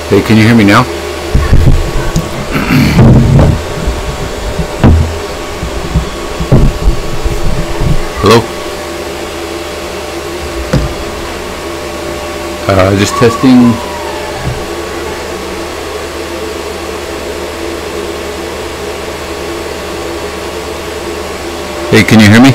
Hey, can you hear me now? Hello? Just testing. Hey, can you hear me?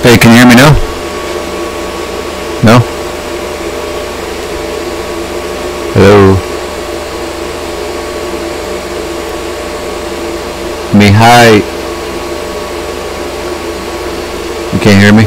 Hey, can you hear me now? No? Hello? Me, hi. You can't hear me?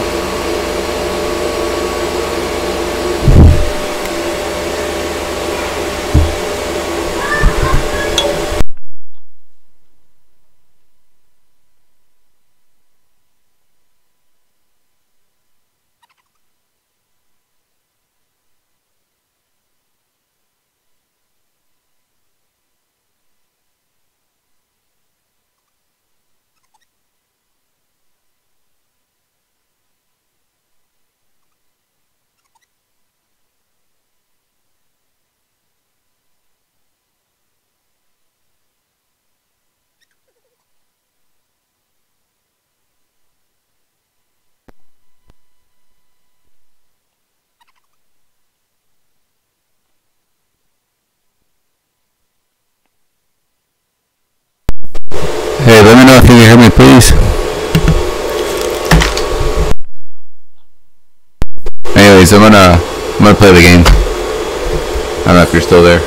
Hey, let me know if you can hear me, please. Anyways, I'm gonna play the game. I don't know if you're still there.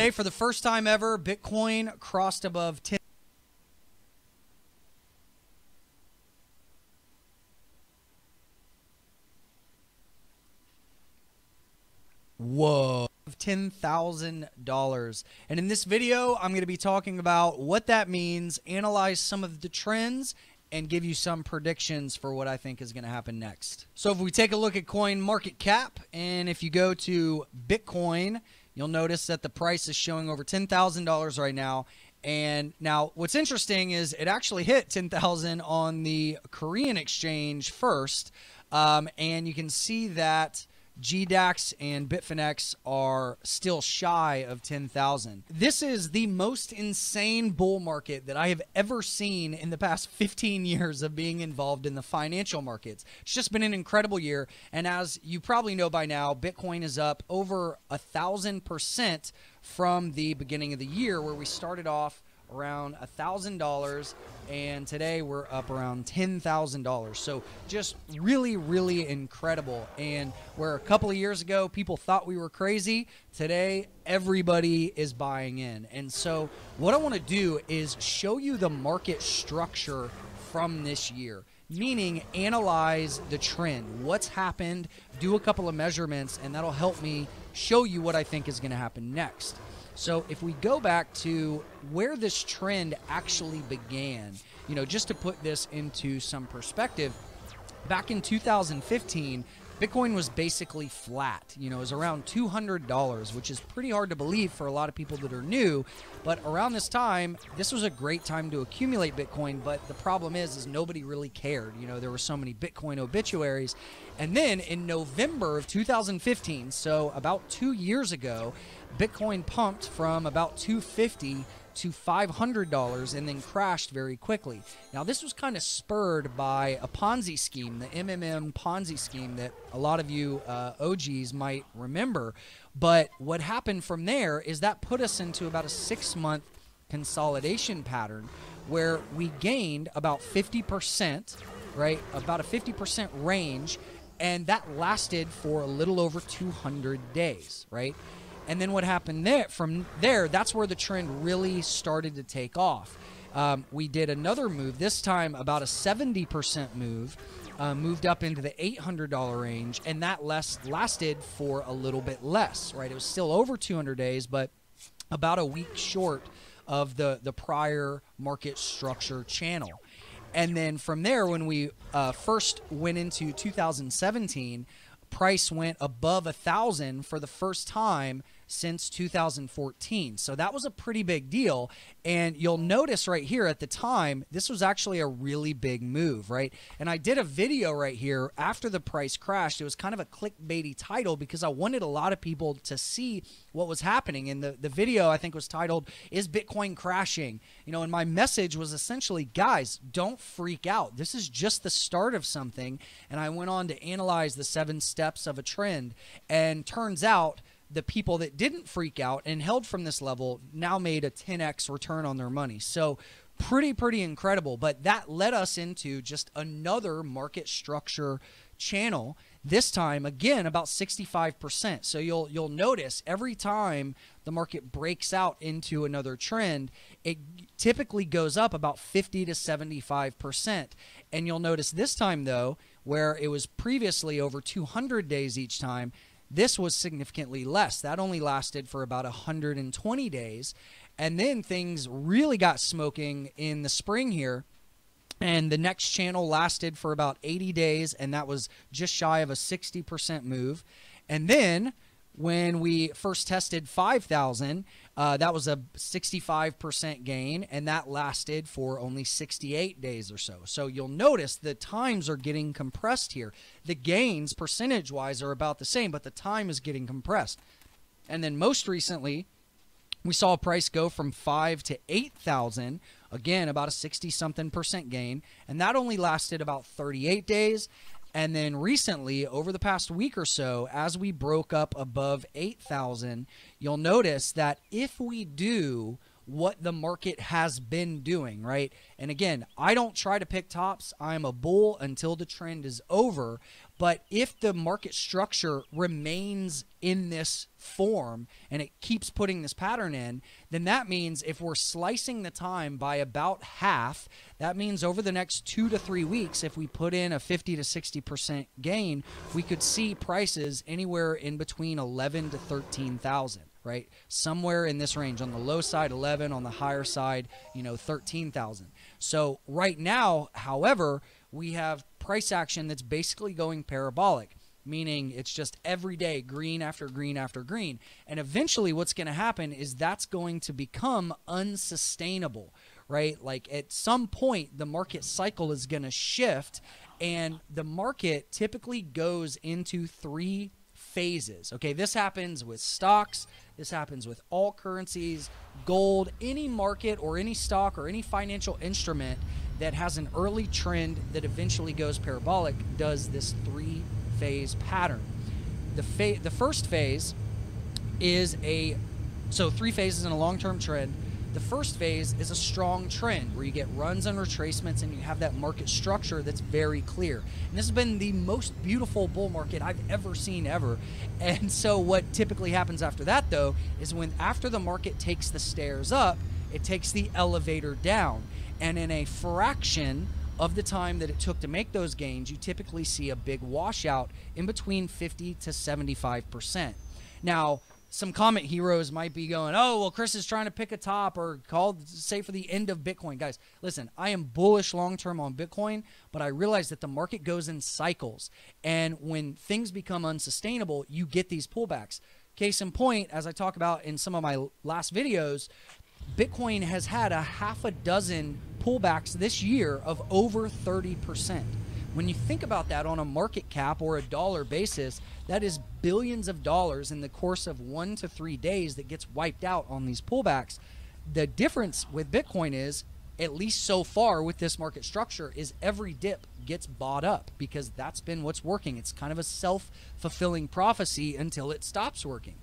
today, for the first time ever, Bitcoin crossed above 10. Whoa. $10,000. And in this video, I'm going to be talking about what that means, analyze some of the trends, and give you some predictions for what I think is going to happen next. So if we take a look at coin market cap, and if you go to Bitcoin, you'll notice that the price is showing over $10,000 right now. And now what's interesting is it actually hit 10,000 on the Korean exchange first. And you can see that GDAX and Bitfinex are still shy of 10,000. This is the most insane bull market that I have ever seen in the past 15 years of being involved in the financial markets. It's just been an incredible year. And as you probably know by now, Bitcoin is up over 1,000% from the beginning of the year, where we started off around $1,000, and today we're up around $10,000. So just really, really incredible. And where a couple of years ago people thought we were crazy, today everybody is buying in. And so what I want to do is show you the market structure from this year, meaning analyze the trend, what's happened, do a couple of measurements, and that'll help me show you what I think is going to happen next. So if we go back to where this trend actually began, you know, just to put this into some perspective, back in 2015, Bitcoin was basically flat. You know, it was around $200, which is pretty hard to believe for a lot of people that are new. But around this time, this was a great time to accumulate Bitcoin. But the problem is nobody really cared. You know, there were so many Bitcoin obituaries. And then in November of 2015, so about 2 years ago, Bitcoin pumped from about $250 to $500 and then crashed very quickly. Now, this was kind of spurred by a Ponzi scheme, the MMM Ponzi scheme that a lot of you OGs might remember. But what happened from there is that put us into about a 6-month consolidation pattern where we gained about 50%, right? About a 50% range, and that lasted for a little over 200 days, right? And then what happened there, from there, that's where the trend really started to take off. We did another move, this time about a 70% move, moved up into the $800 range, and that lasted for a little bit less, right? It was still over 200 days, but about a week short of the prior market structure channel. And then from there, when we first went into 2017, price went above 1,000 for the first time since 2014. So that was a pretty big deal. And you'll notice right here at the time, this was actually a really big move, right? And I did a video right here after the price crashed. It was kind of a clickbaity title because I wanted a lot of people to see what was happening. And the video, I think, was titled, "Is Bitcoin Crashing?" You know, and my message was essentially, guys, don't freak out. This is just the start of something. And I went on to analyze the 7 steps of a trend. And turns out the people that didn't freak out and held from this level now made a 10x return on their money. So pretty incredible. But that led us into just another market structure channel, this time again about 65%. So you'll notice every time the market breaks out into another trend, it typically goes up about 50 to 75%. And you'll notice this time, though, where it was previously over 200 days each time, this was significantly less. That only lasted for about 120 days. And then things really got smoking in the spring here. And the next channel lasted for about 80 days, and that was just shy of a 60% move. And then when we first tested 5,000, that was a 65% gain, and that lasted for only 68 days or so. So you'll notice the times are getting compressed here. The gains percentage-wise are about the same, but the time is getting compressed. And then most recently, we saw a price go from 5 to 8,000, again, about a 60-something% gain, and that only lasted about 38 days. And then recently, over the past week or so, as we broke up above 8,000, you'll notice that if we do what the market has been doing, right? And again, I don't try to pick tops. I'm a bull until the trend is over. But if the market structure remains in this form and it keeps putting this pattern in, then that means if we're slicing the time by about half, that means over the next 2 to 3 weeks, if we put in a 50 to 60% gain, we could see prices anywhere in between 11 to 13,000. Right? Somewhere in this range. On the low side, 11. On the higher side, 13,000. So right now, however, we have price action that's basically going parabolic, meaning it's just every day green after green after green. And eventually what's going to happen is that's going to become unsustainable, right? Like at some point, the market cycle is going to shift, and the market typically goes into 3 phases. Okay, this happens with stocks, this happens with all currencies, gold, any market or any stock or any financial instrument that has an early trend that eventually goes parabolic does this 3-phase pattern. The first phase is 3 phases in a long-term trend. The first phase is a strong trend where you get runs and retracements and you have that market structure that's very clear. And this has been the most beautiful bull market I've ever seen ever. And so what typically happens after that, though, is after the market takes the stairs up, it takes the elevator down. And in a fraction of the time that it took to make those gains, you typically see a big washout in between 50 to 75%. Now, some comment heroes might be going, oh, well, Chris is trying to pick a top or say for the end of Bitcoin. Guys, listen, I am bullish long-term on Bitcoin, but I realize that the market goes in cycles. And when things become unsustainable, you get these pullbacks. Case in point, as I talk about in some of my last videos, Bitcoin has had a half a dozen pullbacks this year of over 30%. When you think about that on a market cap or a dollar basis, that is billions of dollars in the course of 1 to 3 days that gets wiped out on these pullbacks. The difference with Bitcoin is, at least so far with this market structure, is every dip gets bought up because that's been what's working. It's kind of a self-fulfilling prophecy until it stops working.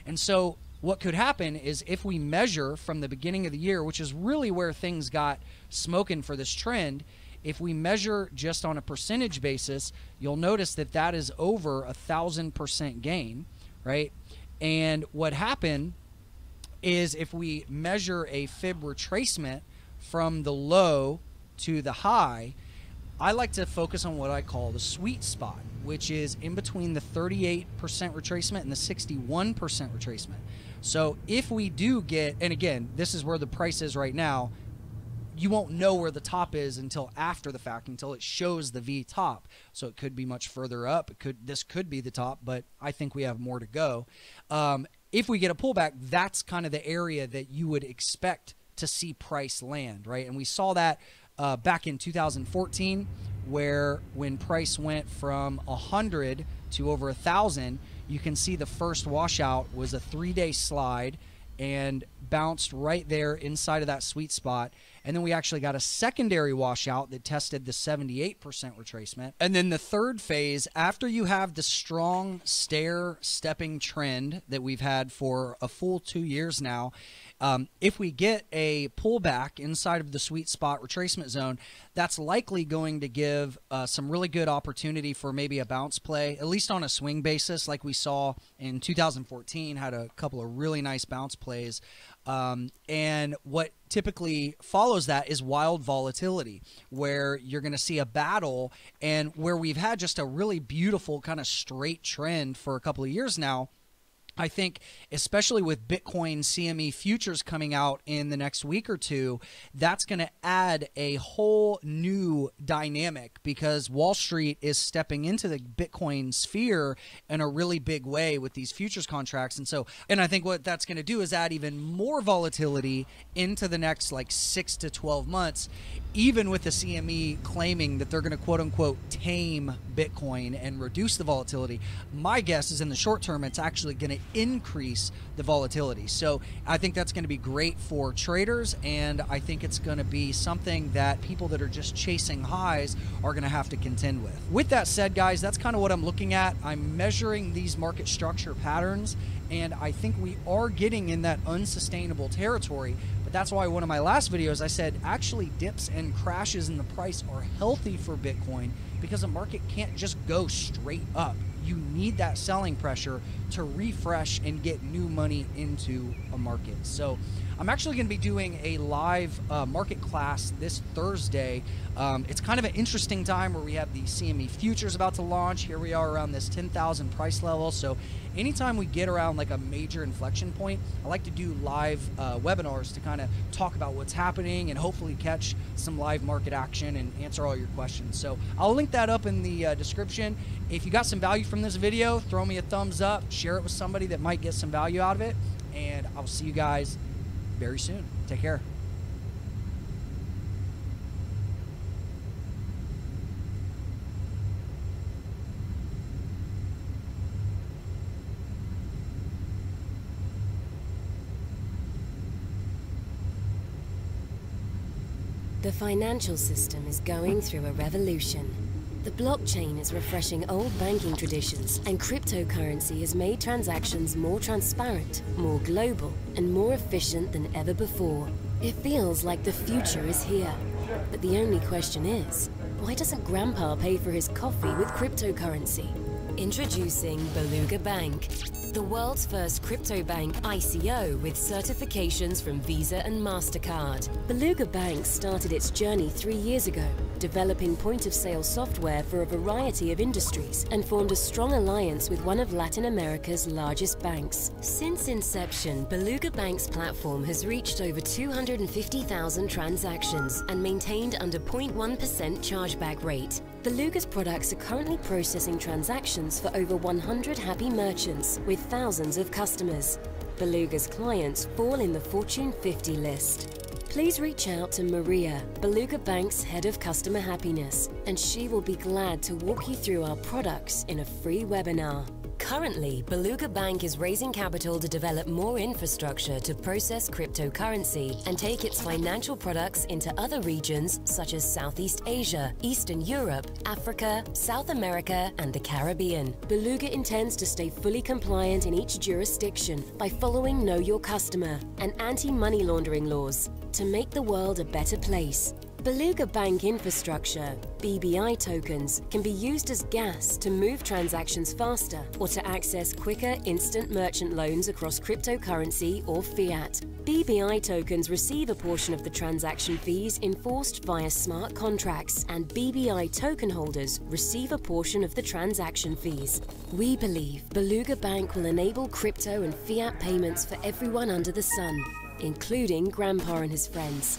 And so what could happen is if we measure from the beginning of the year, which is really where things got smoking for this trend, if we measure just on a percentage basis, you'll notice that that is over 1,000% gain, right? And what happened is if we measure a fib retracement from the low to the high, I like to focus on what I call the sweet spot, which is in between the 38% retracement and the 61% retracement. So if we do get, and again, this is where the price is right now, you won't know where the top is until after the fact, until it shows the V top. So it could be much further up. This could be the top, but I think we have more to go. If we get a pullback, that's kind of the area that you would expect to see price land, right? And we saw that back in 2014, where when price went from 100 to over 1,000, you can see the first washout was a 3-day slide and bounced right there inside of that sweet spot. And then we actually got a secondary washout that tested the 78% retracement. And then the third phase, after you have the strong stepping trend that we've had for a full 2 years now, if we get a pullback inside of the sweet spot retracement zone, that's likely going to give some really good opportunity for maybe a bounce play, at least on a swing basis, like we saw in 2014, had a couple of really nice bounce plays. And what typically follows that is wild volatility, where you're going to see a battle, and where we've had just a really beautiful kind of straight trend for a couple of years now. I think especially with Bitcoin CME futures coming out in the next week or two, that's going to add a whole new dynamic, because Wall Street is stepping into the Bitcoin sphere in a really big way with these futures contracts. And I think what that's going to do is add even more volatility into the next like 6 to 12 months, even with the CME claiming that they're going to quote unquote tame Bitcoin and reduce the volatility. My guess is in the short term, it's actually going to increase the volatility. So I think that's going to be great for traders, and I think it's going to be something that people that are just chasing highs are going to have to contend with. With that said, guys, that's kind of what I'm looking at. I'm measuring these market structure patterns, and I think we are getting in that unsustainable territory. But that's why one of my last videos I said actually dips and crashes in the price are healthy for Bitcoin, because a market can't just go straight up. You need that selling pressure to refresh and get new money into a market. So I'm actually going to be doing a live market class this Thursday. It's kind of an interesting time where we have the CME futures about to launch. Here we are around this 10,000 price level. So anytime we get around like a major inflection point, I like to do live webinars to kind of talk about what's happening and hopefully catch some live market action and answer all your questions. So I'll link that up in the description. If you got some value from this video, throw me a thumbs up, share it with somebody that might get some value out of it, and I'll see you guys very soon. Take care. The financial system is going through a revolution. The blockchain is refreshing old banking traditions, and cryptocurrency has made transactions more transparent, more global, and more efficient than ever before. It feels like the future is here. But the only question is, why doesn't Grandpa pay for his coffee with cryptocurrency? Introducing Beluga Bank, the world's first crypto bank ICO with certifications from Visa and MasterCard. Beluga Bank started its journey 3 years ago, developing point-of-sale software for a variety of industries, and formed a strong alliance with one of Latin America's largest banks. Since inception, Beluga Bank's platform has reached over 250,000 transactions and maintained under 0.1% chargeback rate. Beluga's products are currently processing transactions for over 100 happy merchants with thousands of customers. Beluga's clients fall in the Fortune 50 list. Please reach out to Maria, Beluga Bank's Head of Customer Happiness, and she will be glad to walk you through our products in a free webinar. Currently, Beluga Bank is raising capital to develop more infrastructure to process cryptocurrency and take its financial products into other regions such as Southeast Asia, Eastern Europe, Africa, South America, and the Caribbean. Beluga intends to stay fully compliant in each jurisdiction by following Know Your Customer and anti-money laundering laws to make the world a better place. Beluga Bank infrastructure, BBI tokens, can be used as gas to move transactions faster or to access quicker instant merchant loans across cryptocurrency or fiat. BBI tokens receive a portion of the transaction fees enforced via smart contracts, and BBI token holders receive a portion of the transaction fees. We believe Beluga Bank will enable crypto and fiat payments for everyone under the sun, including Grandpa and his friends.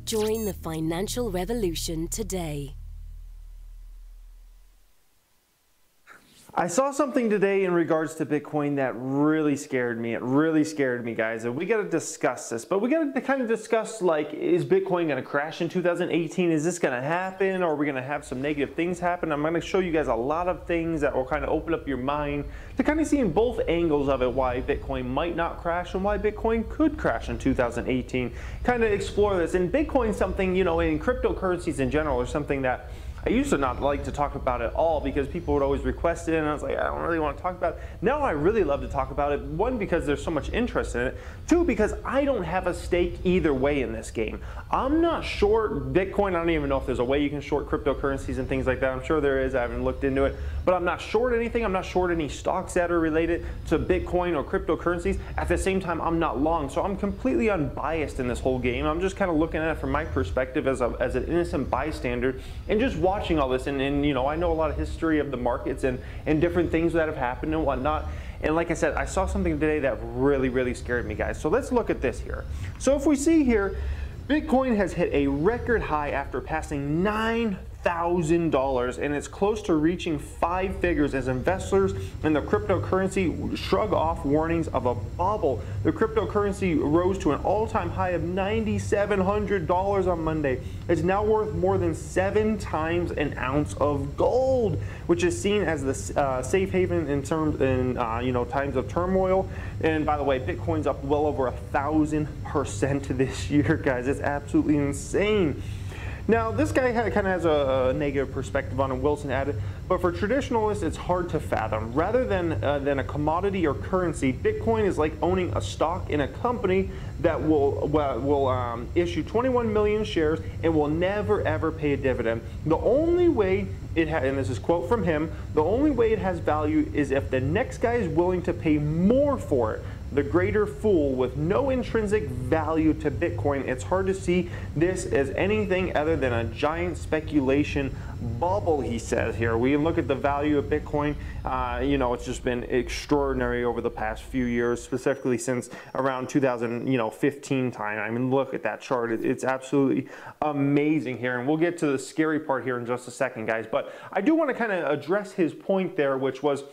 Join the financial revolution today. I saw something today in regards to Bitcoin that really scared me. It really scared me, guys. And we got to discuss this, but we got to kind of discuss, like, is Bitcoin going to crash in 2018? Is this going to happen? Or are we going to have some negative things happen? I'm going to show you guys a lot of things that will kind of open up your mind to kind of see in both angles of it why Bitcoin might not crash and why Bitcoin could crash in 2018. Kind of explore this. And Bitcoin, something, you know, in cryptocurrencies in general, is something that I used to not like to talk about at all because people would always request it, and I was like, I don't really want to talk about it. Now I really love to talk about it. One, because there's so much interest in it. Two, because I don't have a stake either way in this game. I'm not short Bitcoin. I don't even know if there's a way you can short cryptocurrencies and things like that. I'm sure there is. I haven't looked into it. But I'm not short anything. I'm not short any stocks that are related to Bitcoin or cryptocurrencies. At the same time, I'm not long. So I'm completely unbiased in this whole game. I'm just kind of looking at it from my perspective as an innocent bystander and just watching all this. And you know, I know a lot of history of the markets and different things that have happened and whatnot. And like I said, I saw something today that really scared me, guys. So let's look at this here. So if we see here, Bitcoin has hit a record high after passing $9,000, and it's close to reaching 5 figures as investors in the cryptocurrency shrug off warnings of a bubble. The cryptocurrency rose to an all-time high of $9,700 on Monday. It's now worth more than 7 times an ounce of gold, which is seen as the safe haven in times of turmoil. And by the way, Bitcoin's up well over 1,000% this year, guys. It's absolutely insane. Now, this guy kind of has a negative perspective on it. Wilson added, but for traditionalists, it's hard to fathom. Rather than a commodity or currency, Bitcoin is like owning a stock in a company that will issue 21 million shares and will never ever pay a dividend. The only way and this is a quote from him, the only way it has value is if the next guy is willing to pay more for it. The greater fool with no intrinsic value to Bitcoin. It's hard to see this as anything other than a giant speculation bubble, he says here. We look at the value of Bitcoin, you know, it's just been extraordinary over the past few years, specifically since around 2015 time. I mean, look at that chart. It's absolutely amazing here. And we'll get to the scary part here in just a second, guys. But I do want to kind of address his point there, which was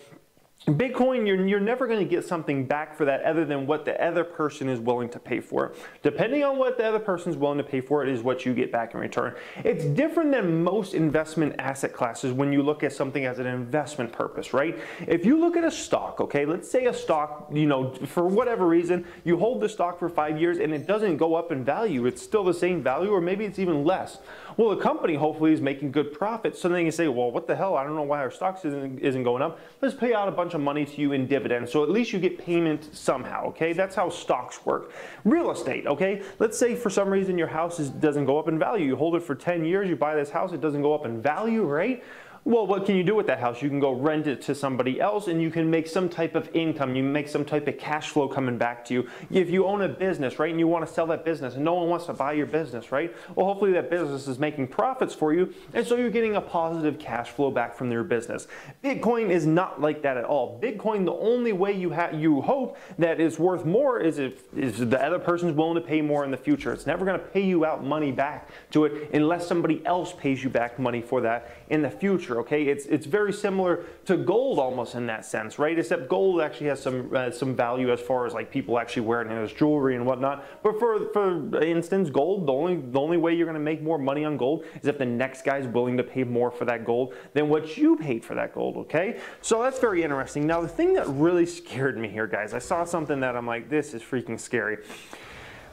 Bitcoin, you're never going to get something back for that other than what the other person is willing to pay for it. Depending on what the other person is willing to pay for it is what you get back in return. It's different than most investment asset classes when you look at something as an investment purpose, right? If you look at a stock, okay, let's say a stock, you know, for whatever reason, you hold the stock for 5 years and it doesn't go up in value. It's still the same value, or maybe it's even less. Well, the company hopefully is making good profits, so then you can say, well, what the hell? I don't know why our stocks isn't going up. Let's pay out a bunch of money to you in dividends, so at least you get payment somehow, okay? That's how stocks work. Real estate, okay? Let's say for some reason your house doesn't go up in value. You hold it for 10 years, you buy this house, it doesn't go up in value, right? Well, what can you do with that house? You can go rent it to somebody else and you can make some type of income. You make some type of cash flow coming back to you. If you own a business, right, and you want to sell that business and no one wants to buy your business, right? Well, hopefully that business is making profits for you, and so you're getting a positive cash flow back from your business. Bitcoin is not like that at all. Bitcoin, the only way you hope that it's worth more is if the other person's willing to pay more in the future. It's never going to pay you out money back to it unless somebody else pays you back money for that in the future. Okay, it's very similar to gold almost in that sense, right? Except gold actually has some value as far as like people actually wearing it as jewelry and whatnot. But for instance, gold, the only way you're going to make more money on gold is if the next guy's willing to pay more for that gold than what you paid for that gold. Okay, so that's very interesting. Now, the thing that really scared me here, guys, I saw something that I'm like, this is freaking scary.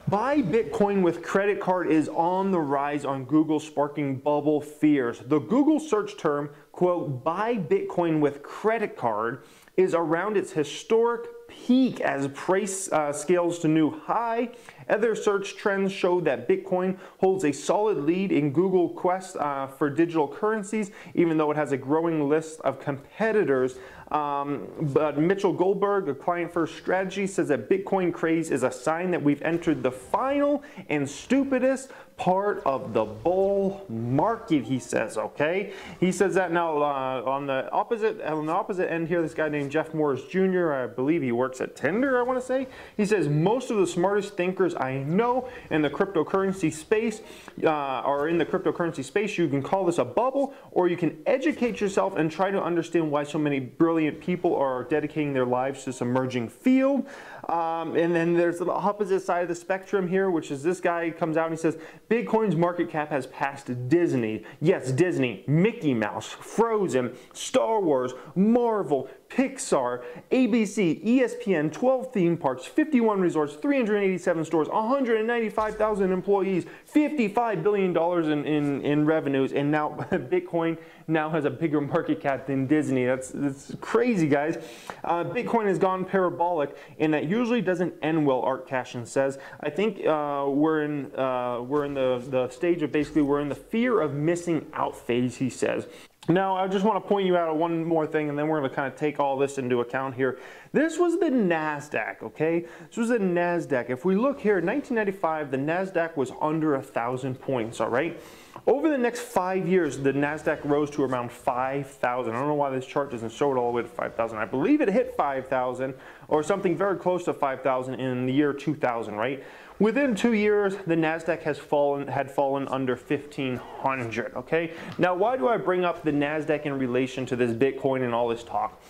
Buy Bitcoin with credit card is on the rise on Google, sparking bubble fears. The Google search term, quote, buy Bitcoin with credit card, is around its historic peak as price scales to new high. Other search trends show that Bitcoin holds a solid lead in Google quest for digital currencies, even though it has a growing list of competitors. But Mitchell Goldberg, a client-first strategy, says that Bitcoin craze is a sign that we've entered the final and stupidest part of the bull market, he says, okay? He says that now on the opposite end here, this guy named Jeff Morris Jr., I believe he works at Tinder, I want to say. He says most of the smartest thinkers I know in the cryptocurrency space are in the cryptocurrency space. You can call this a bubble, or you can educate yourself and try to understand why so many brilliant people are dedicating their lives to this emerging field. And then there's the opposite side of the spectrum here, which is this guy comes out and he says, Bitcoin's market cap has passed Disney. Yes, Disney, Mickey Mouse, Frozen, Star Wars, Marvel, Pixar, ABC, ESPN, 12 theme parks, 51 resorts, 387 stores, 195,000 employees, $55 billion in revenues, and now Bitcoin now has a bigger market cap than Disney. That's crazy, guys. Bitcoin has gone parabolic, and that usually doesn't end well, Art Cashin says. I think we're in the stage of basically we're in the fear of missing out phase, he says. Now, I just want to point you out on one more thing, and then we're going to kind of take all this into account here. This was the NASDAQ, okay? This was the NASDAQ. If we look here, in 1995, the NASDAQ was under 1,000 points, all right? Over the next 5 years, the NASDAQ rose to around 5,000. I don't know why this chart doesn't show it all the way to 5,000. I believe it hit 5,000 or something very close to 5,000 in the year 2000, right? Within 2 years, the NASDAQ had fallen under 1,500, okay? Now, why do I bring up the NASDAQ in relation to this Bitcoin and all this talk?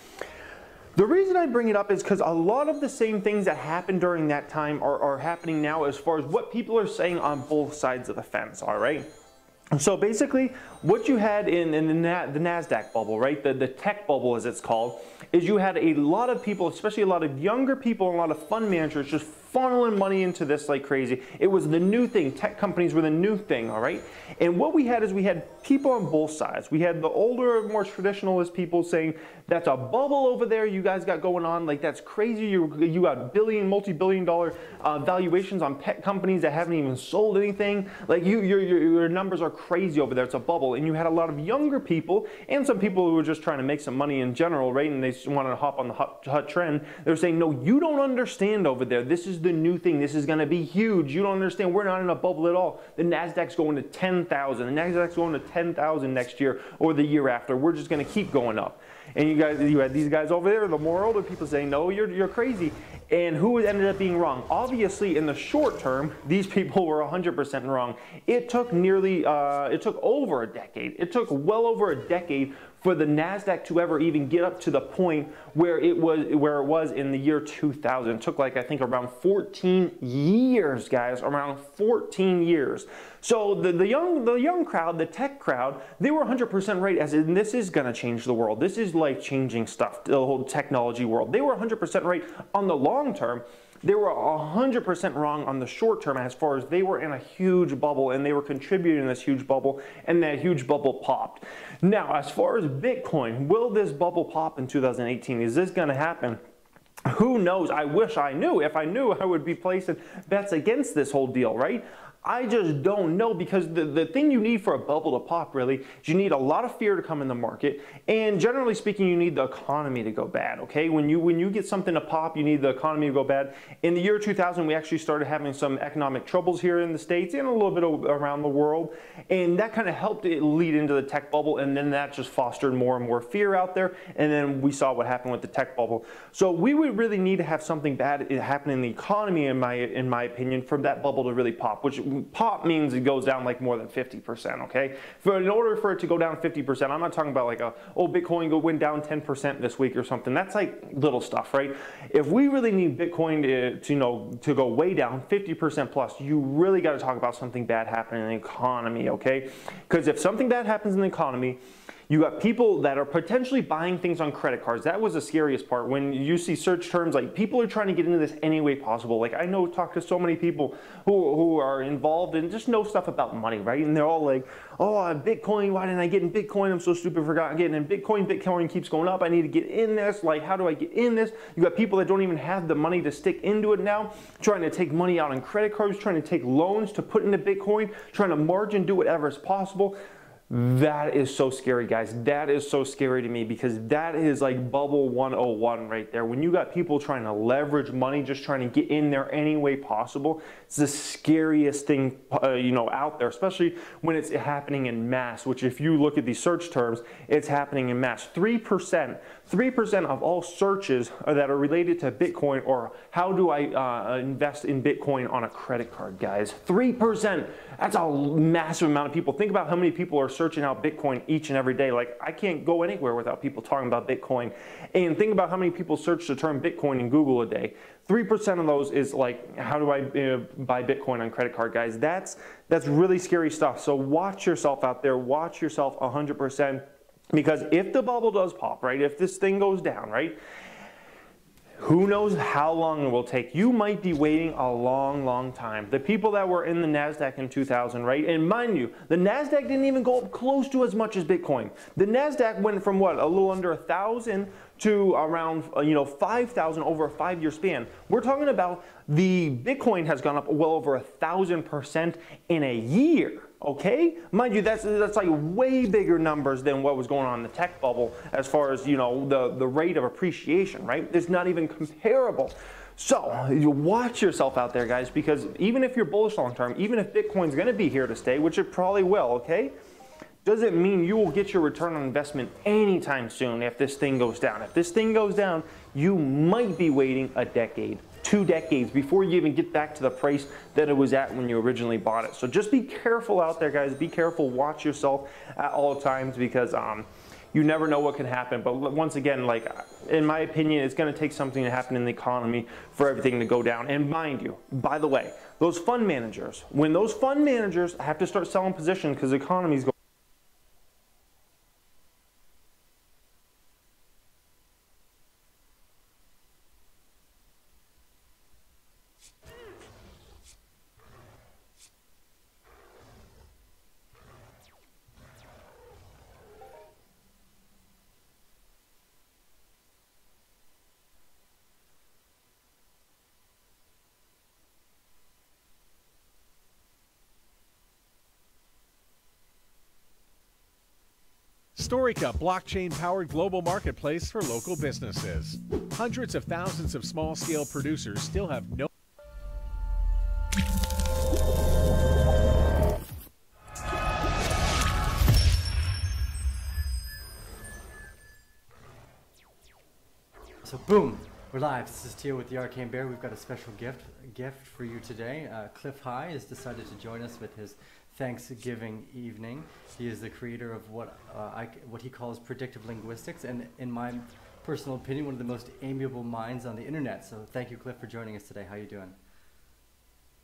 The reason I bring it up is because a lot of the same things that happened during that time are happening now as far as what people are saying on both sides of the fence, all right? So basically, what you had in the NASDAQ bubble, right, the tech bubble as it's called, is you had a lot of people, especially a lot of younger people and a lot of fund managers just funneling money into this like crazy. It was the new thing. Tech companies were the new thing, all right? And what we had is we had people on both sides. We had the older, more traditionalist people saying, that's a bubble over there you guys got going on. Like, that's crazy. You got multi-billion dollar valuations on tech companies that haven't even sold anything. Like, your numbers are crazy over there. It's a bubble. And you had a lot of younger people and some people who were just trying to make some money in general, right? And they just wanted to hop on the hot trend. They were saying, no, you don't understand over there. This is the new thing. This is going to be huge. You don't understand. We're not in a bubble at all. The NASDAQ's going to 10,000. The NASDAQ's going to 10,000 next year or the year after. We're just going to keep going up. And you had these guys over there, the more older people saying, no, you're crazy. And who ended up being wrong? Obviously, in the short term, these people were 100% wrong. It took over a decade. It took well over a decade for the NASDAQ to ever even get up to the point where it was in the year 2000. It took, like, I think around 14 years, guys, around 14 years. So the young crowd, the tech crowd, they were 100% right, as in this is gonna change the world. This is life-changing stuff, the whole technology world. They were 100% right on the long term. They were 100% wrong on the short term, as far as they were in a huge bubble and they were contributing to this huge bubble, and that huge bubble popped. Now, as far as Bitcoin, will this bubble pop in 2018? Is this going to happen? Who knows? I wish I knew. If I knew, I would be placing bets against this whole deal, right? I just don't know, because the thing you need for a bubble to pop, really, is you need a lot of fear to come in the market, and generally speaking, you need the economy to go bad, okay? When you get something to pop, you need the economy to go bad. In the year 2000, we actually started having some economic troubles here in the States and a little bit around the world, and that kind of helped it lead into the tech bubble, and then that just fostered more and more fear out there, and then we saw what happened with the tech bubble. So we would really need to have something bad happen in the economy, in my opinion, for that bubble to really pop, which pop means it goes down like more than 50%, okay? In order for it to go down 50%, I'm not talking about like Bitcoin went down 10% this week or something. That's like little stuff, right? If we really need Bitcoin to go way down 50% plus, you really got to talk about something bad happening in the economy, okay? Because if something bad happens in the economy, you got people that are potentially buying things on credit cards. That was the scariest part. When you see search terms like people are trying to get into this any way possible. Like, I talk to so many people who are involved and just know stuff about money, right? And they're all like, oh, Bitcoin, why didn't I get in Bitcoin? I'm so stupid, forgot getting in Bitcoin. Bitcoin keeps going up. I need to get in this. Like, how do I get in this? You got people that don't even have the money to stick into it now, trying to take money out on credit cards, trying to take loans to put into Bitcoin, trying to margin, do whatever is possible. That is so scary, guys. That is so scary to me, because that is like bubble 101 right there. When you got people trying to leverage money, just trying to get in there any way possible, it's the scariest thing out there, especially when it's happening in mass, which if you look at these search terms, it's happening in mass. 3% of all searches that are related to Bitcoin, or how do I invest in Bitcoin on a credit card, guys. 3%. That's a massive amount of people. Think about how many people are searching out Bitcoin each and every day. Like, I can't go anywhere without people talking about Bitcoin. And think about how many people search the term Bitcoin in Google a day. 3% of those is like, how do I buy Bitcoin on credit card, guys? That's really scary stuff. So watch yourself out there. Watch yourself 100%. Because if the bubble does pop, right, if this thing goes down, right, who knows how long it will take. You might be waiting a long, long time. The people that were in the NASDAQ in 2000, right, and mind you, the NASDAQ didn't even go up close to as much as Bitcoin. The NASDAQ went from what, a little under 1,000 to around 5,000 over a 5-year span. We're talking about the Bitcoin has gone up well over 1,000% in a year. Okay, mind you, that's like way bigger numbers than what was going on in the tech bubble, as far as the rate of appreciation, right? It's not even comparable. So you watch yourself out there, guys, because even if you're bullish long term, even if Bitcoin's going to be here to stay, which it probably will, okay, doesn't mean you will get your return on investment anytime soon if this thing goes down. If this thing goes down, you might be waiting a decade, 2 decades before you even get back to the price that it was at when you originally bought it. So just be careful out there, guys. Be careful. Watch yourself at all times, because you never know what can happen. But once again, like, in my opinion, it's going to take something to happen in the economy for everything to go down. And mind you, by the way, those fund managers, when those fund managers have to start selling positions because the economy's going, Storica, blockchain-powered global marketplace for local businesses. Hundreds of thousands of small-scale producers still have no... So boom, we're live. This is Teal with the Arcane Bear. We've got a special gift for you today. Cliff High has decided to join us with his Thanksgiving evening. He is the creator of what he calls predictive linguistics, and in my personal opinion, one of the most amiable minds on the internet. So thank you, Cliff, for joining us today. How you doing?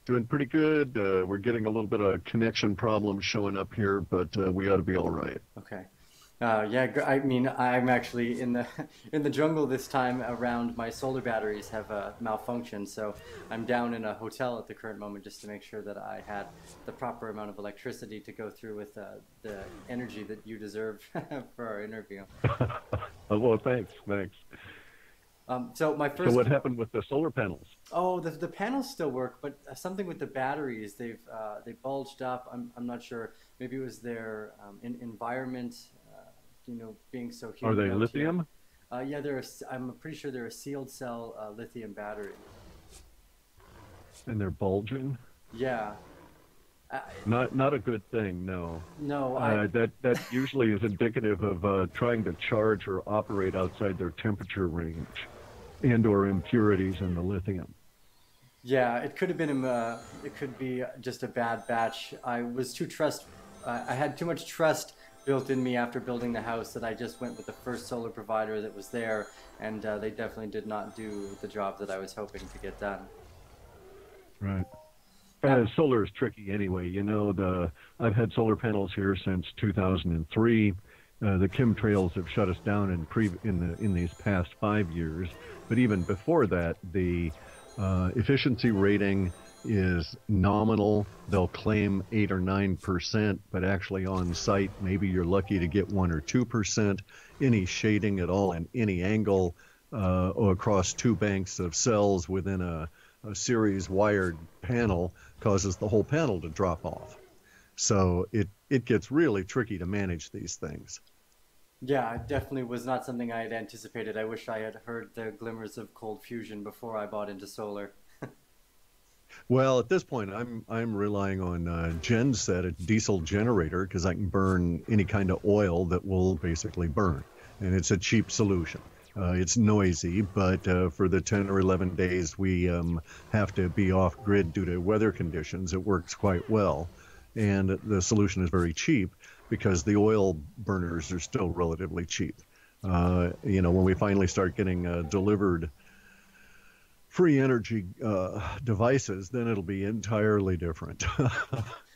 Doing pretty good. We're getting a little bit of connection problems showing up here, but we ought to be all right. Okay. Yeah, I mean, I'm actually in the jungle this time around my solar batteries have malfunctioned, so I'm down in a hotel at the current moment just to make sure that I had the proper amount of electricity to go through with the energy that you deserve for our interview. Well, thanks. So what happened with the solar panels? Oh, the panels still work, but something with the batteries, they bulged up. I'm not sure. Maybe it was their environment. Being so huge. Are they lithium? Yeah, I'm pretty sure they're a sealed cell lithium battery. And they're bulging? Yeah. Not a good thing, no. No. That usually is indicative of trying to charge or operate outside their temperature range, and/or impurities in the lithium. Yeah, it could have been. It could be just a bad batch. I had too much trust built in me after building the house that I just went with the first solar provider that was there, and they definitely did not do the job that I was hoping to get done. Right. Solar is tricky anyway. I've had solar panels here since 2003. The chemtrails have shut us down in these past 5 years, but even before that, the efficiency rating is nominal. They'll claim 8 or 9%, but actually on site, maybe you're lucky to get 1 or 2%. Any shading at all in any angle or across two banks of cells within a series wired panel causes the whole panel to drop off. So it gets really tricky to manage these things. Yeah, it definitely was not something I had anticipated. I wish I had heard the glimmers of cold fusion before I bought into solar. Well, at this point, I'm relying on GenSet, a diesel generator, because I can burn any kind of oil that will basically burn, and it's a cheap solution. It's noisy, but for the 10 or 11 days we have to be off grid due to weather conditions, it works quite well, and the solution is very cheap because the oil burners are still relatively cheap. When we finally start getting delivered free energy devices, then it'll be entirely different.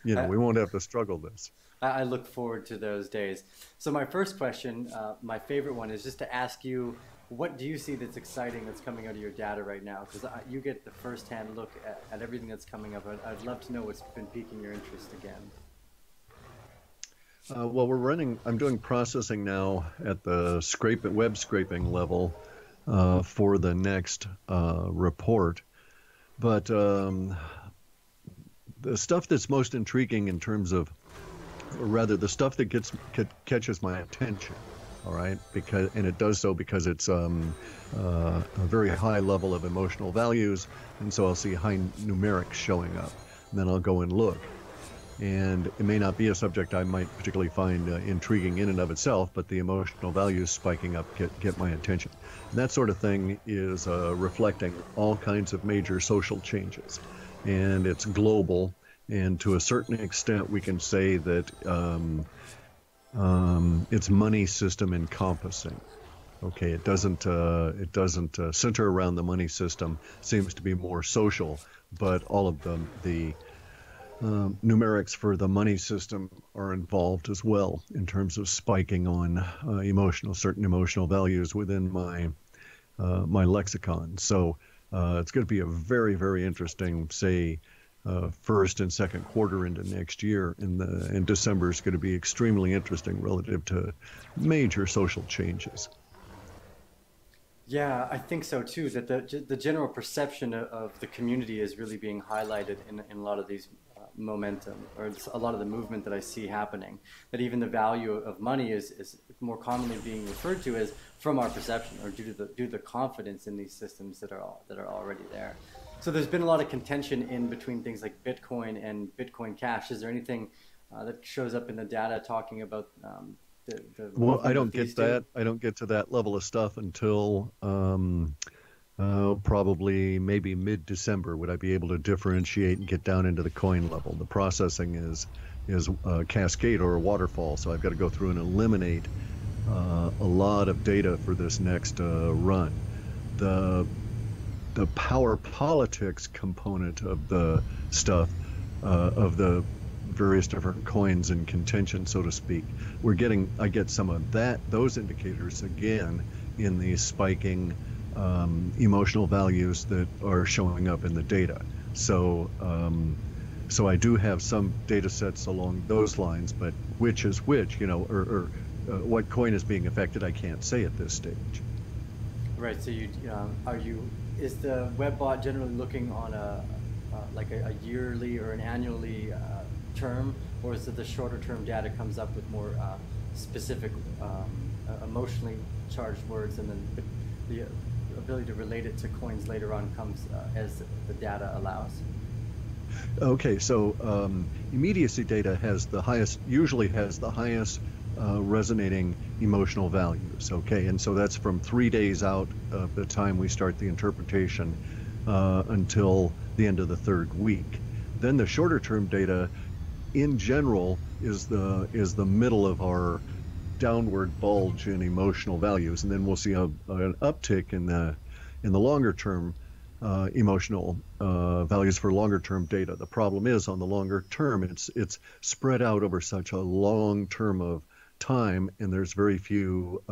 We won't have to struggle this. I look forward to those days. So my first question, my favorite one, is just to ask you, what do you see that's exciting that's coming out of your data right now? Because you get the first-hand look at everything that's coming up. I'd love to know what's been piquing your interest again. Well, I'm doing processing now at the web scraping level for the next report. But the stuff that's most intriguing in terms of, or rather the stuff that catches my attention, all right, and it does so because it's a very high level of emotional values, and so I'll see high numerics showing up, and then I'll go and look. And it may not be a subject I might particularly find intriguing in and of itself, but the emotional values spiking up get my attention. And that sort of thing is reflecting all kinds of major social changes. And it's global, and to a certain extent we can say that it's money system encompassing. Okay, it doesn't center around the money system, seems to be more social, but all of the numerics for the money system are involved as well in terms of spiking on certain emotional values within my lexicon. So it's going to be a very, very interesting, say, first and second quarter into next year, and December is going to be extremely interesting relative to major social changes. Yeah, I think so too, that the general perception of the community is really being highlighted in a lot of these momentum, or a lot of the movement that I see happening, that even the value of money is more commonly being referred to as from our perception, or due to the confidence in these systems that are already there. So there's been a lot of contention in between things like Bitcoin and Bitcoin Cash. Is there anything that shows up in the data talking about well, I don't of these get that. I don't get to that level of stuff until probably maybe mid-December would I be able to differentiate and get down into the coin level. The processing is a cascade or a waterfall, so I've got to go through and eliminate a lot of data for this next run. The power politics component of the stuff, of the various different coins in contention, so to speak, I get some of those indicators again in the spiking emotional values that are showing up in the data. So I do have some data sets along those lines, but which is which, or what coin is being affected, I can't say at this stage. Right. So is the webbot generally looking on a yearly or an annually term, or is it the shorter term data comes up with more specific emotionally charged words, and then the ability to relate it to coins later on comes as the data allows? Okay, so immediacy data usually has the highest resonating emotional values. Okay, and so that's from 3 days out of the time we start the interpretation until the end of the third week. Then the shorter term data, in general, is the middle of our downward bulge in emotional values, and then we'll see an uptick in the longer term emotional values for longer term data. The problem is, on the longer term, it's spread out over such a long term of time, and there's very few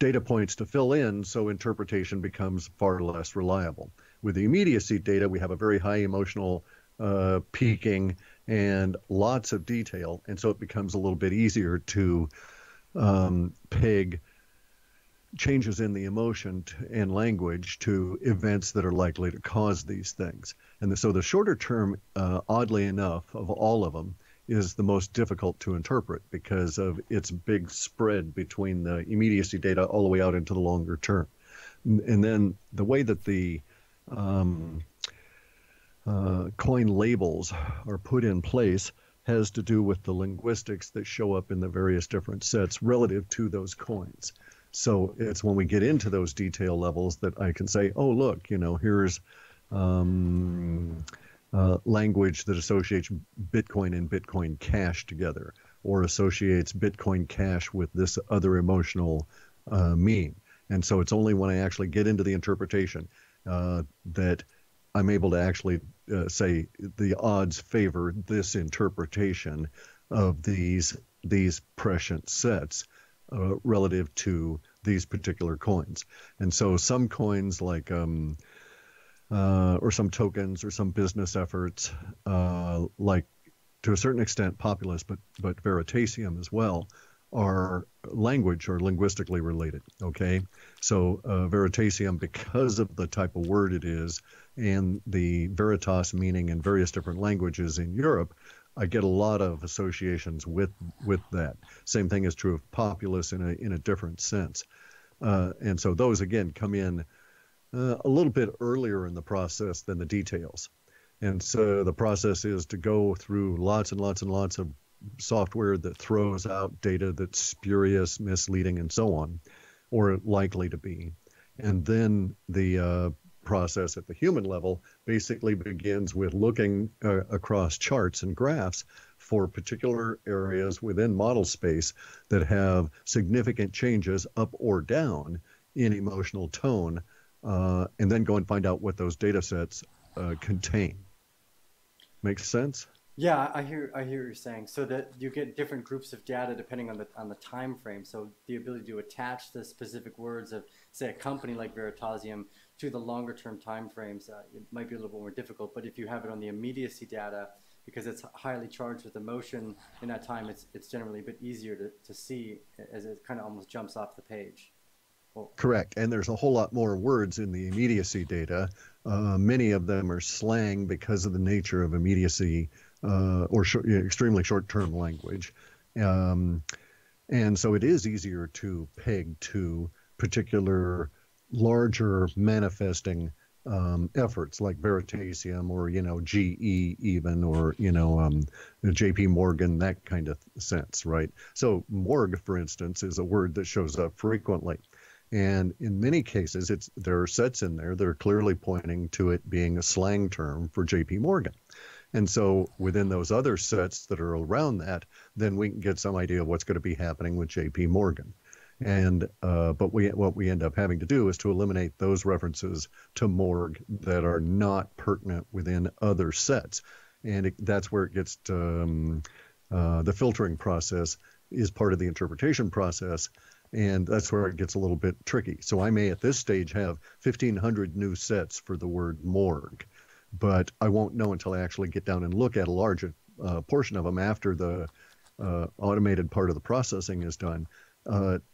data points to fill in, so interpretation becomes far less reliable. With the immediacy data, we have a very high emotional peaking and lots of detail, and so it becomes a little bit easier to peg changes in the emotion and language to events that are likely to cause these things. And so the shorter term, oddly enough, of all of them, is the most difficult to interpret because of its big spread between the immediacy data all the way out into the longer term. And then the way that the coin labels are put in place has to do with the linguistics that show up in the various different sets relative to those coins. So it's when we get into those detail levels that I can say, oh, look, here's language that associates Bitcoin and Bitcoin Cash together, or associates Bitcoin Cash with this other emotional meme. And so it's only when I actually get into the interpretation that I'm able to actually say the odds favor this interpretation of these prescient sets relative to these particular coins. And so some coins like or some tokens or some business efforts, like to a certain extent Populous, but Veritasium as well, are language or linguistically related. Okay, so Veritasium, because of the type of word it is and the Veritas meaning in various different languages in Europe, I get a lot of associations with that. Same thing is true of Populous in a different sense. And so those again come in a little bit earlier in the process than the details. And so the process is to go through lots and lots and lots of software that throws out data that's spurious, misleading, and so on, or likely to be. And then the process at the human level basically begins with looking across charts and graphs for particular areas within model space that have significant changes up or down in emotional tone, and then go and find out what those data sets contain. Makes sense? Yeah, I hear what you're saying. So that you get different groups of data depending on the time frame. So the ability to attach the specific words of, say, a company like Veritasium to the longer term time frames, it might be a little bit more difficult. But if you have it on the immediacy data, because it's highly charged with emotion in that time, it's generally a bit easier to see as it kind of almost jumps off the page. Correct. And there's a whole lot more words in the immediacy data. Many of them are slang because of the nature of immediacy or extremely short-term language. And so it is easier to peg to particular larger manifesting efforts like Veritasium or, GE even, or, JP Morgan, that kind of sense, right? So morgue, for instance, is a word that shows up frequently. And in many cases, there are sets in there that are clearly pointing to it being a slang term for JP Morgan. And so within those other sets that are around that, then we can get some idea of what's going to be happening with JP Morgan. And but what we end up having to do is to eliminate those references to morgue that are not pertinent within other sets. And that's where it gets to, the filtering process is part of the interpretation process. And that's where it gets a little bit tricky. So I may at this stage have 1,500 new sets for the word morgue, but I won't know until I actually get down and look at a large portion of them after the automated part of the processing is done,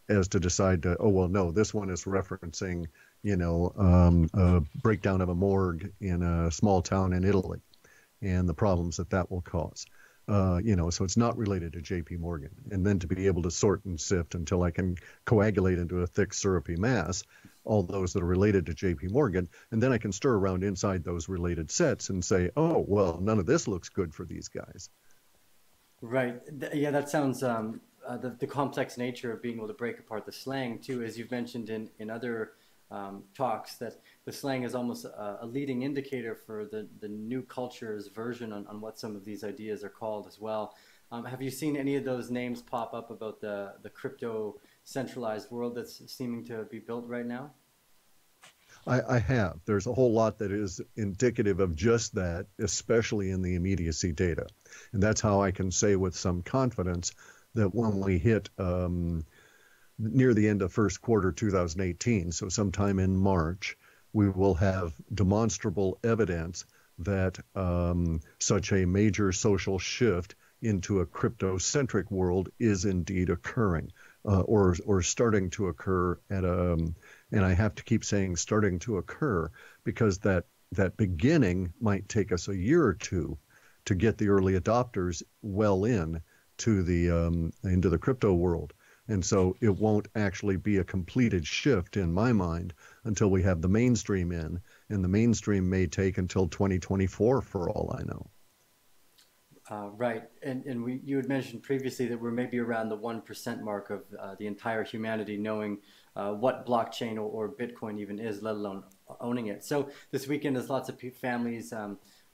as to decide to, oh, well, no, this one is referencing, a breakdown of a morgue in a small town in Italy and the problems that will cause. So it's not related to JP Morgan. And then to be able to sort and sift until I can coagulate into a thick syrupy mass all those that are related to JP Morgan, and then I can stir around inside those related sets and say, oh, well, none of this looks good for these guys. Right. Yeah, that sounds, the complex nature of being able to break apart the slang too, as you've mentioned in other talks, that the slang is almost a leading indicator for the new culture's version on what some of these ideas are called as well. Have you seen any of those names pop up about the crypto centralized world that's seeming to be built right now? I have. There's a whole lot that is indicative of just that, especially in the immediacy data. And that's how I can say with some confidence that when we hit near the end of first quarter 2018, so sometime in March, we will have demonstrable evidence that such a major social shift into a crypto-centric world is indeed occurring, or starting to occur at and I have to keep saying starting to occur, because that beginning might take us a year or two to get the early adopters well in to into the crypto world. And so it won't actually be a completed shift in my mind until we have the mainstream in, and the mainstream may take until 2024 for all I know. Right. And you had mentioned previously that we're maybe around the 1% mark of the entire humanity knowing what blockchain or Bitcoin even is, let alone owning it. So this weekend, as lots of families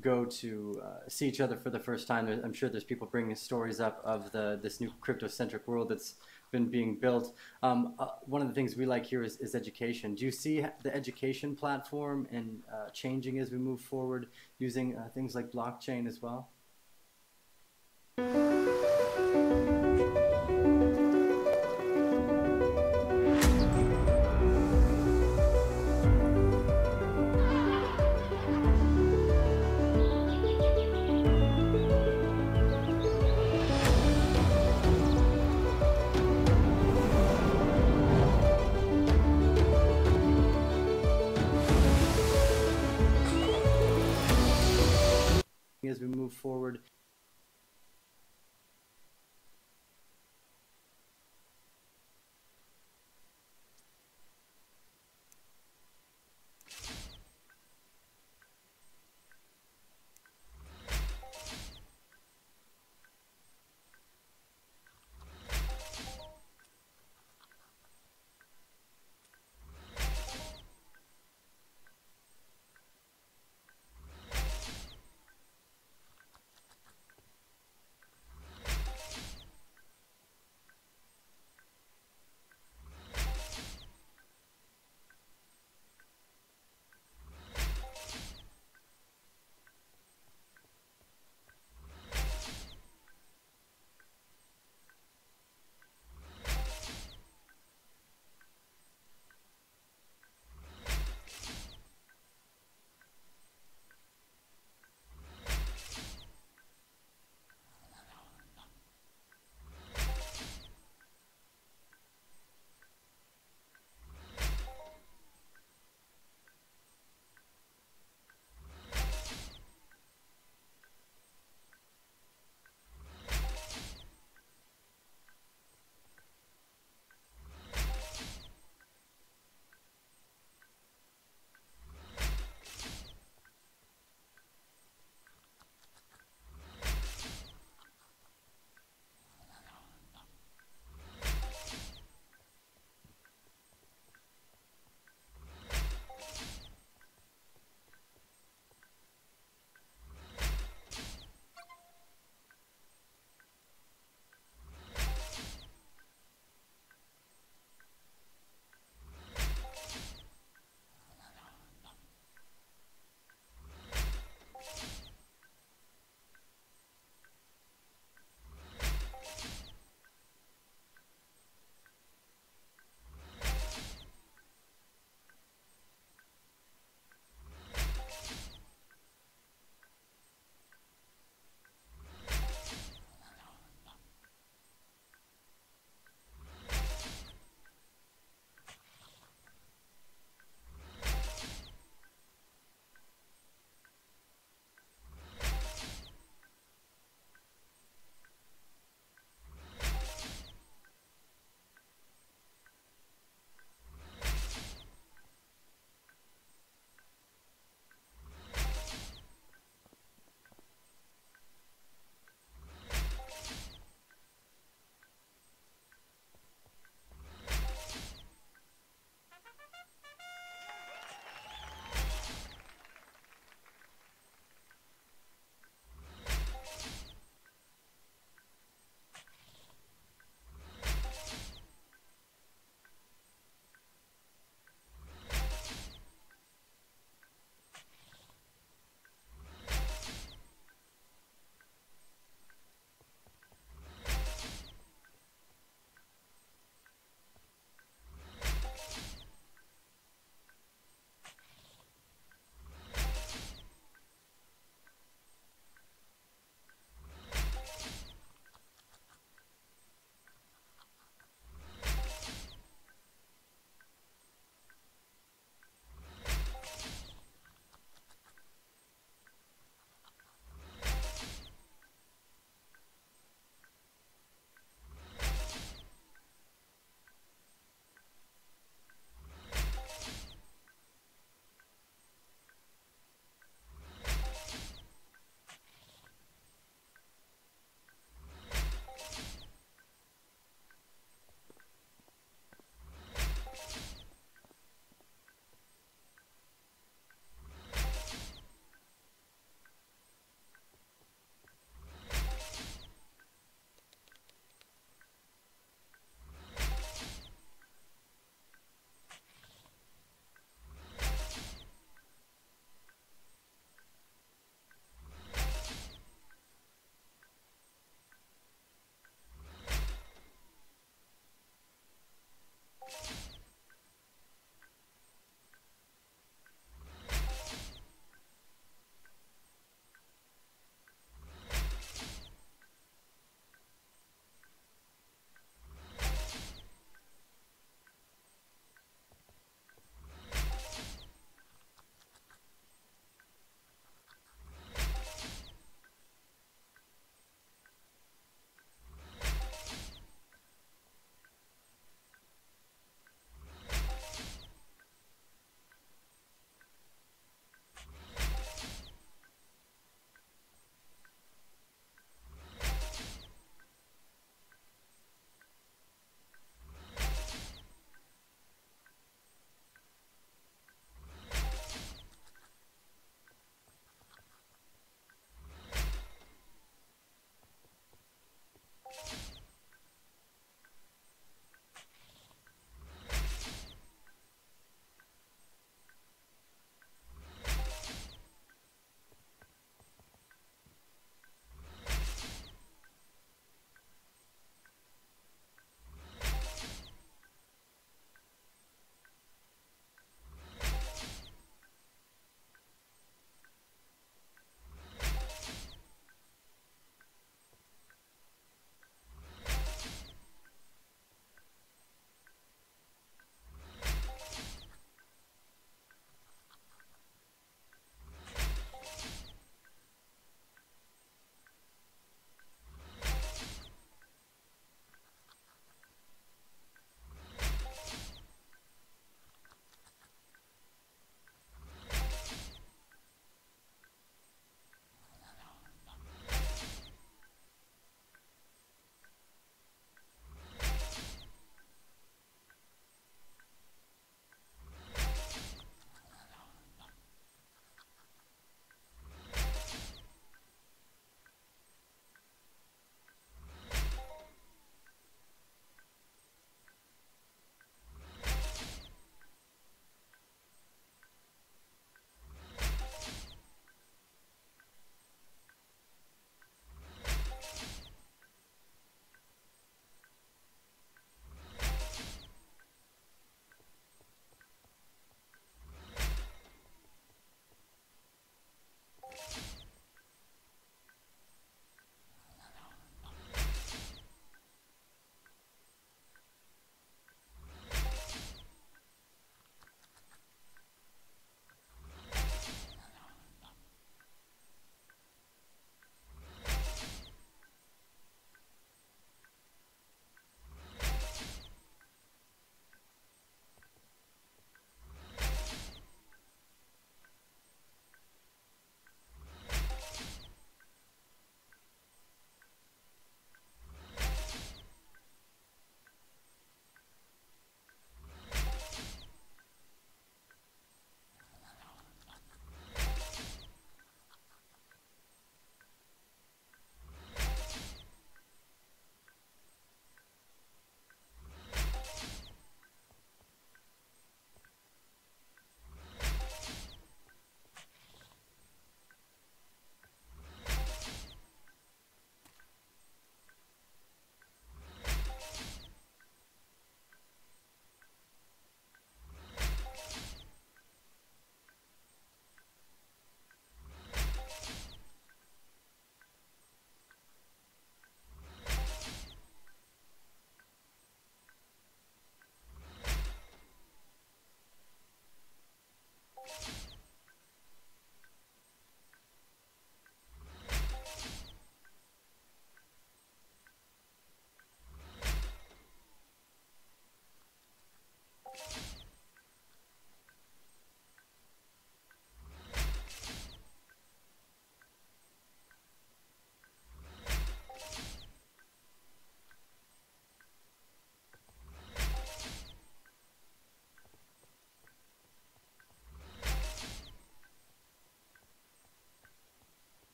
go to see each other for the first time, I'm sure there's people bringing stories up of this new crypto-centric world that's been being built. One of the things we like here is education. Do you see the education platform and changing as we move forward using things like blockchain as well? As we move forward